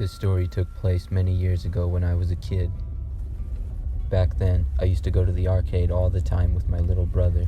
This story took place many years ago when I was a kid. Back then, I used to go to the arcade all the time with my little brother.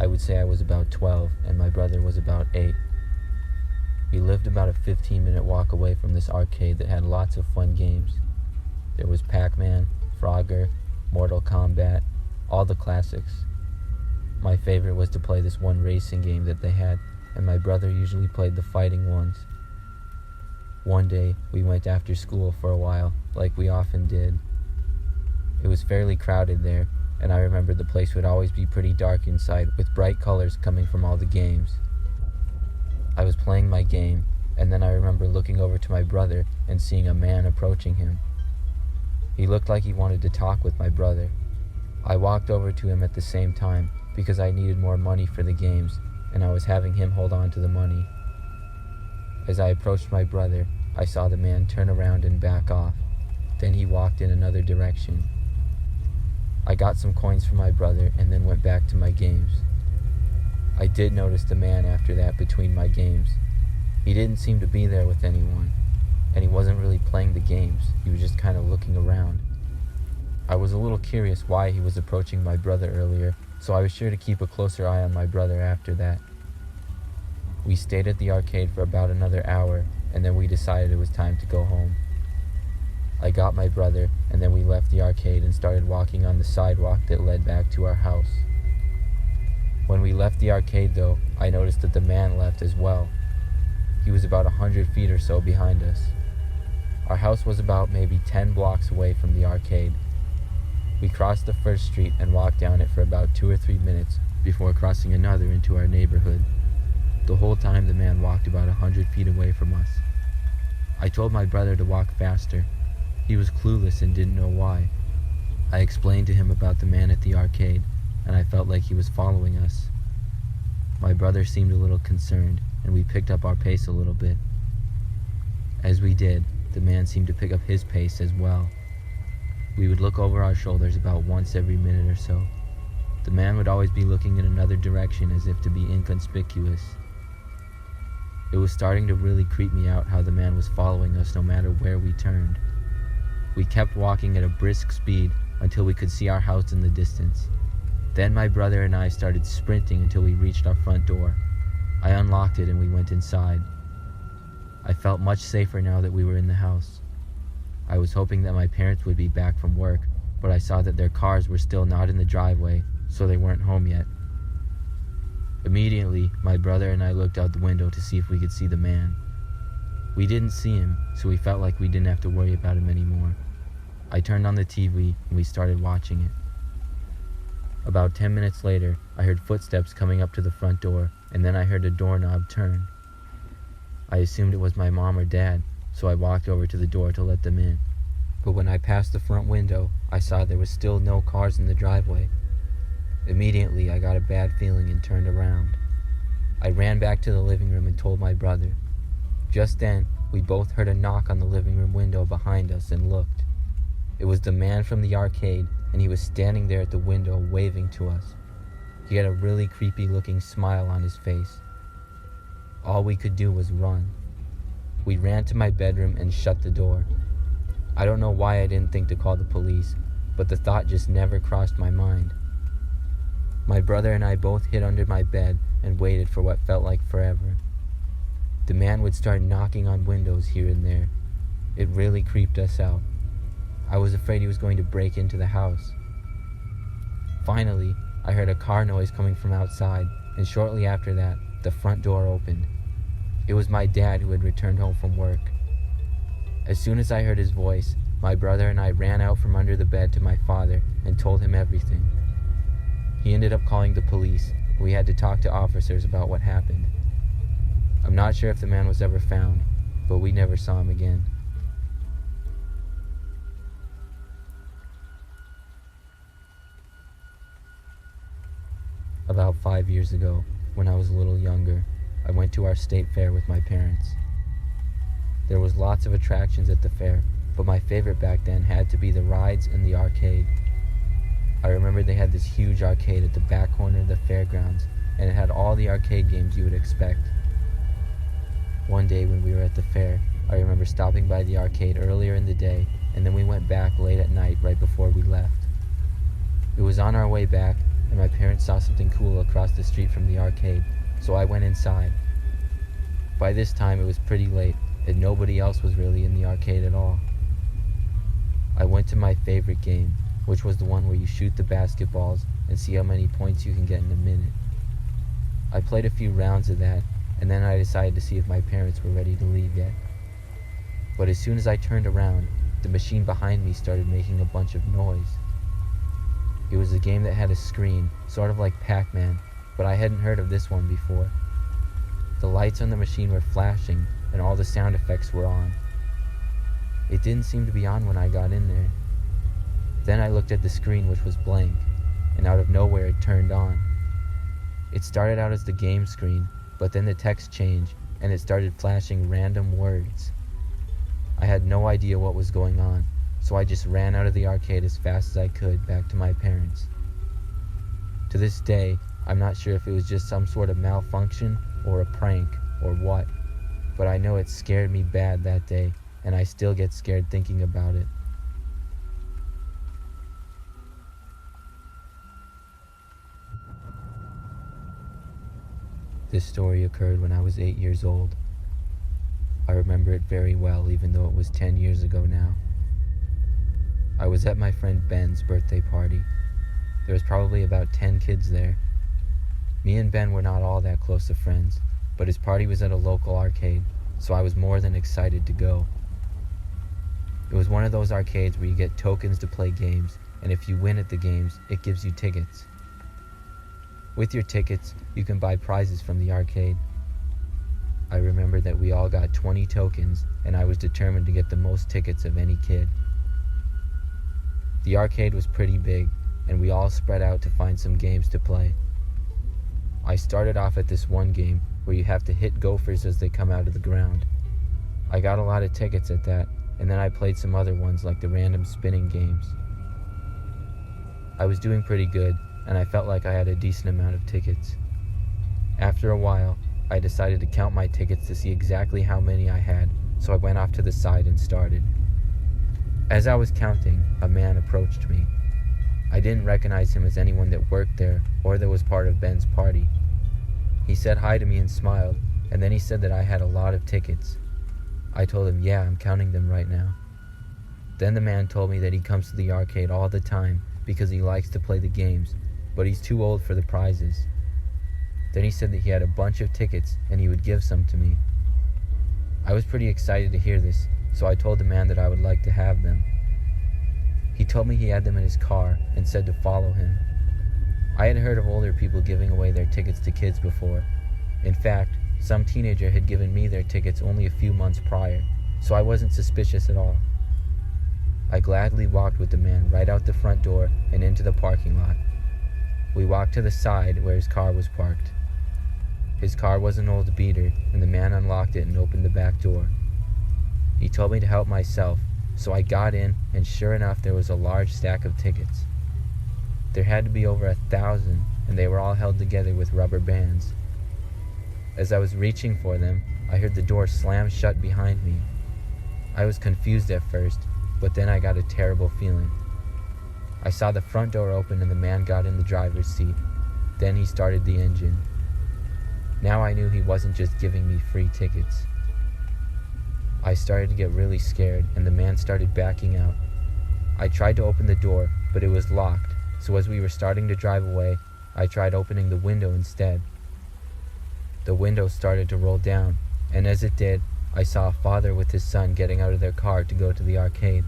I would say I was about 12 and my brother was about 8. We lived about a 15-minute walk away from this arcade that had lots of fun games. There was Pac-Man, Frogger, Mortal Kombat, all the classics. My favorite was to play this one racing game that they had, and my brother usually played the fighting ones. One day, we went after school for a while, like we often did. It was fairly crowded there, and I remember the place would always be pretty dark inside, with bright colors coming from all the games. I was playing my game, and then I remember looking over to my brother and seeing a man approaching him. He looked like he wanted to talk with my brother. I walked over to him at the same time, because I needed more money for the games, and I was having him hold on to the money. As I approached my brother, I saw the man turn around and back off. Then he walked in another direction. I got some coins from my brother and then went back to my games. I did notice the man after that between my games. He didn't seem to be there with anyone, and he wasn't really playing the games. He was just kind of looking around. I was a little curious why he was approaching my brother earlier, so I was sure to keep a closer eye on my brother after that. We stayed at the arcade for about another hour, and then we decided it was time to go home. I got my brother, and then we left the arcade and started walking on the sidewalk that led back to our house. When we left the arcade though, I noticed that the man left as well. He was about 100 feet or so behind us. Our house was about maybe 10 blocks away from the arcade. We crossed the first street and walked down it for about 2 or 3 minutes before crossing another into our neighborhood. The whole time the man walked about 100 feet away from us. I told my brother to walk faster. He was clueless and didn't know why. I explained to him about the man at the arcade, and I felt like he was following us. My brother seemed a little concerned, and we picked up our pace a little bit. As we did, the man seemed to pick up his pace as well. We would look over our shoulders about once every minute or so. The man would always be looking in another direction as if to be inconspicuous. It was starting to really creep me out how the man was following us no matter where we turned. We kept walking at a brisk speed until we could see our house in the distance. Then my brother and I started sprinting until we reached our front door. I unlocked it and we went inside. I felt much safer now that we were in the house. I was hoping that my parents would be back from work, but I saw that their cars were still not in the driveway, so they weren't home yet. Immediately, my brother and I looked out the window to see if we could see the man. We didn't see him, so we felt like we didn't have to worry about him anymore. I turned on the TV and we started watching it. About 10 minutes later, I heard footsteps coming up to the front door, and then I heard a doorknob turn. I assumed it was my mom or dad, so I walked over to the door to let them in. But when I passed the front window, I saw there was still no cars in the driveway. Immediately, I got a bad feeling and turned around. I ran back to the living room and told my brother. Just then, we both heard a knock on the living room window behind us and looked. It was the man from the arcade, and he was standing there at the window waving to us. He had a really creepy-looking smile on his face. All we could do was run. We ran to my bedroom and shut the door. I don't know why I didn't think to call the police, but the thought just never crossed my mind. My brother and I both hid under my bed and waited for what felt like forever. The man would start knocking on windows here and there. It really creeped us out. I was afraid he was going to break into the house. Finally, I heard a car noise coming from outside, and shortly after that, the front door opened. It was my dad who had returned home from work. As soon as I heard his voice, my brother and I ran out from under the bed to my father and told him everything. He ended up calling the police. We had to talk to officers about what happened. I'm not sure if the man was ever found, but we never saw him again. About 5 years ago, when I was a little younger, I went to our state fair with my parents. There was lots of attractions at the fair, but my favorite back then had to be the rides and the arcade. I remember they had this huge arcade at the back corner of the fairgrounds, and it had all the arcade games you would expect. One day when we were at the fair, I remember stopping by the arcade earlier in the day, and then we went back late at night right before we left. It was on our way back, and my parents saw something cool across the street from the arcade, so I went inside. By this time it was pretty late, and nobody else was really in the arcade at all. I went to my favorite game, which was the one where you shoot the basketballs and see how many points you can get in a minute. I played a few rounds of that, and then I decided to see if my parents were ready to leave yet. But as soon as I turned around, the machine behind me started making a bunch of noise. It was a game that had a screen, sort of like Pac-Man, but I hadn't heard of this one before. The lights on the machine were flashing, and all the sound effects were on. It didn't seem to be on when I got in there. Then I looked at the screen, which was blank, and out of nowhere it turned on. It started out as the game screen, but then the text changed, and it started flashing random words. I had no idea what was going on, so I just ran out of the arcade as fast as I could back to my parents. To this day, I'm not sure if it was just some sort of malfunction or a prank or what, but I know it scared me bad that day, and I still get scared thinking about it. This story occurred when I was 8 years old. I remember it very well, even though it was 10 years ago now. I was at my friend Ben's birthday party. There was probably about 10 kids there. Me and Ben were not all that close of friends, but his party was at a local arcade, so I was more than excited to go. It was one of those arcades where you get tokens to play games, and if you win at the games, it gives you tickets. With your tickets, you can buy prizes from the arcade. I remember that we all got 20 tokens, and I was determined to get the most tickets of any kid. The arcade was pretty big, and we all spread out to find some games to play. I started off at this one game where you have to hit gophers as they come out of the ground. I got a lot of tickets at that, and then I played some other ones like the random spinning games. I was doing pretty good, and I felt like I had a decent amount of tickets. After a while, I decided to count my tickets to see exactly how many I had, so I went off to the side and started. As I was counting, a man approached me. I didn't recognize him as anyone that worked there or that was part of Ben's party. He said hi to me and smiled, and then he said that I had a lot of tickets. I told him, yeah, I'm counting them right now. Then the man told me that he comes to the arcade all the time because he likes to play the games, but he's too old for the prizes. Then he said that he had a bunch of tickets and he would give some to me. I was pretty excited to hear this, so I told the man that I would like to have them. He told me he had them in his car and said to follow him. I had heard of older people giving away their tickets to kids before. In fact, some teenager had given me their tickets only a few months prior, so I wasn't suspicious at all. I gladly walked with the man right out the front door and into the parking lot. We walked to the side where his car was parked. His car was an old beater, and the man unlocked it and opened the back door. He told me to help myself, so I got in, and sure enough, there was a large stack of tickets. There had to be over 1,000, and they were all held together with rubber bands. As I was reaching for them, I heard the door slam shut behind me. I was confused at first, but then I got a terrible feeling. I saw the front door open and the man got in the driver's seat. Then he started the engine. Now I knew he wasn't just giving me free tickets. I started to get really scared, and the man started backing out. I tried to open the door, but it was locked, so as we were starting to drive away, I tried opening the window instead. The window started to roll down, and as it did, I saw a father with his son getting out of their car to go to the arcade.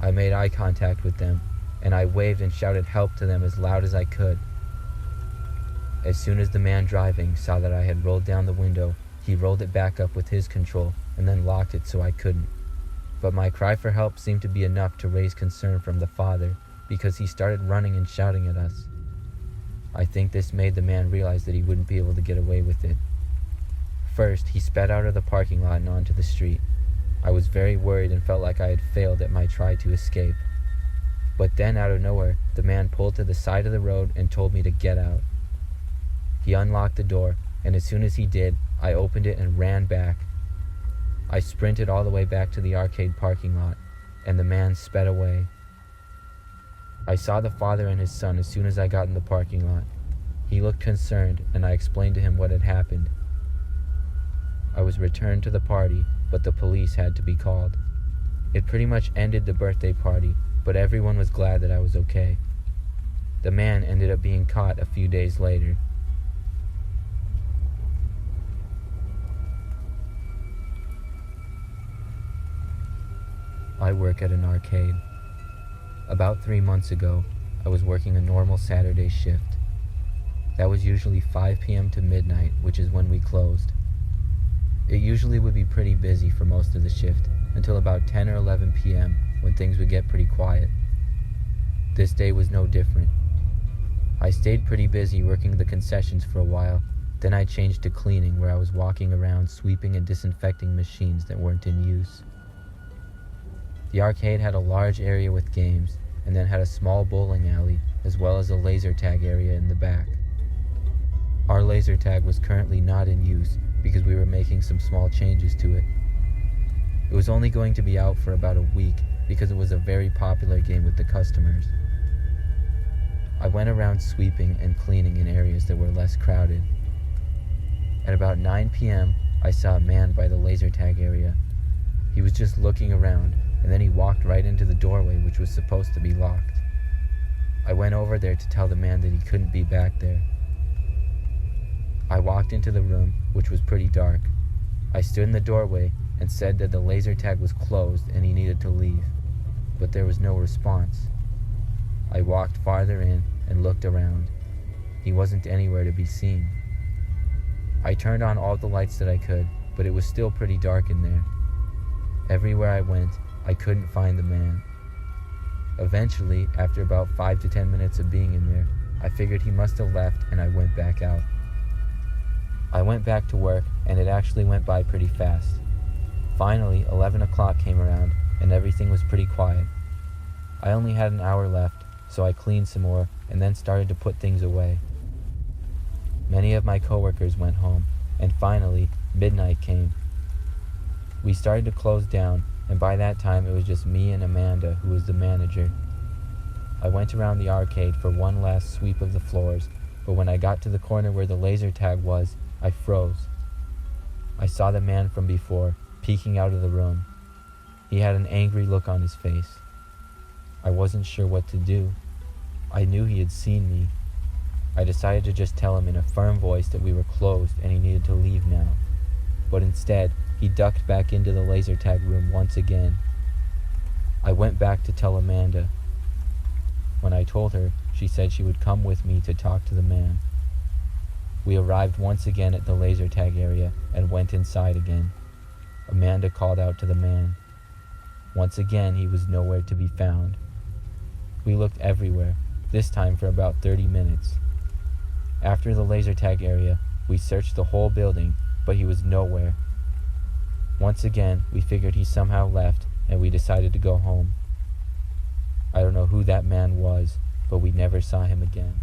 I made eye contact with them, and I waved and shouted help to them as loud as I could. As soon as the man driving saw that I had rolled down the window, he rolled it back up with his control and then locked it so I couldn't. But my cry for help seemed to be enough to raise concern from the father, because he started running and shouting at us. I think this made the man realize that he wouldn't be able to get away with it. First, he sped out of the parking lot and onto the street. I was very worried and felt like I had failed at my try to escape. But then, out of nowhere, the man pulled to the side of the road and told me to get out. He unlocked the door, and as soon as he did, I opened it and ran back. I sprinted all the way back to the arcade parking lot, and the man sped away. I saw the father and his son as soon as I got in the parking lot. He looked concerned, and I explained to him what had happened. I was returned to the party, but the police had to be called. It pretty much ended the birthday party, but everyone was glad that I was okay. The man ended up being caught a few days later. I work at an arcade. About 3 months ago, I was working a normal Saturday shift. That was usually 5 p.m. to midnight, which is when we closed. It usually would be pretty busy for most of the shift, until about 10 or 11 p.m. when things would get pretty quiet. This day was no different. I stayed pretty busy working the concessions for a while, then I changed to cleaning, where I was walking around sweeping and disinfecting machines that weren't in use. The arcade had a large area with games, and then had a small bowling alley, as well as a laser tag area in the back. Our laser tag was currently not in use because we were making some small changes to it. It was only going to be out for about a week because it was a very popular game with the customers. I went around sweeping and cleaning in areas that were less crowded. At about 9 p.m., I saw a man by the laser tag area. He was just looking around, and then he walked right into the doorway, which was supposed to be locked. I went over there to tell the man that he couldn't be back there. I walked into the room, which was pretty dark. I stood in the doorway and said that the laser tag was closed and he needed to leave, but there was no response. I walked farther in and looked around. He wasn't anywhere to be seen. I turned on all the lights that I could, but it was still pretty dark in there. Everywhere I went, I couldn't find the man. Eventually, after about 5 to 10 minutes of being in there, I figured he must have left and I went back out. I went back to work, and it actually went by pretty fast. Finally, 11 o'clock came around, and everything was pretty quiet. I only had an hour left, so I cleaned some more and then started to put things away. Many of my coworkers went home, and finally, midnight came. We started to close down, and by that time it was just me and Amanda, who was the manager. I went around the arcade for one last sweep of the floors, but when I got to the corner where the laser tag was, I froze. I saw the man from before, peeking out of the room. He had an angry look on his face. I wasn't sure what to do. I knew he had seen me. I decided to just tell him in a firm voice that we were closed and he needed to leave now. But instead, he ducked back into the laser tag room once again. I went back to tell Amanda. When I told her, she said she would come with me to talk to the man. We arrived once again at the laser tag area and went inside again. Amanda called out to the man. Once again, he was nowhere to be found. We looked everywhere, this time for about 30 minutes. After the laser tag area, we searched the whole building, but he was nowhere. Once again, we figured he somehow left, and we decided to go home. I don't know who that man was, but we never saw him again.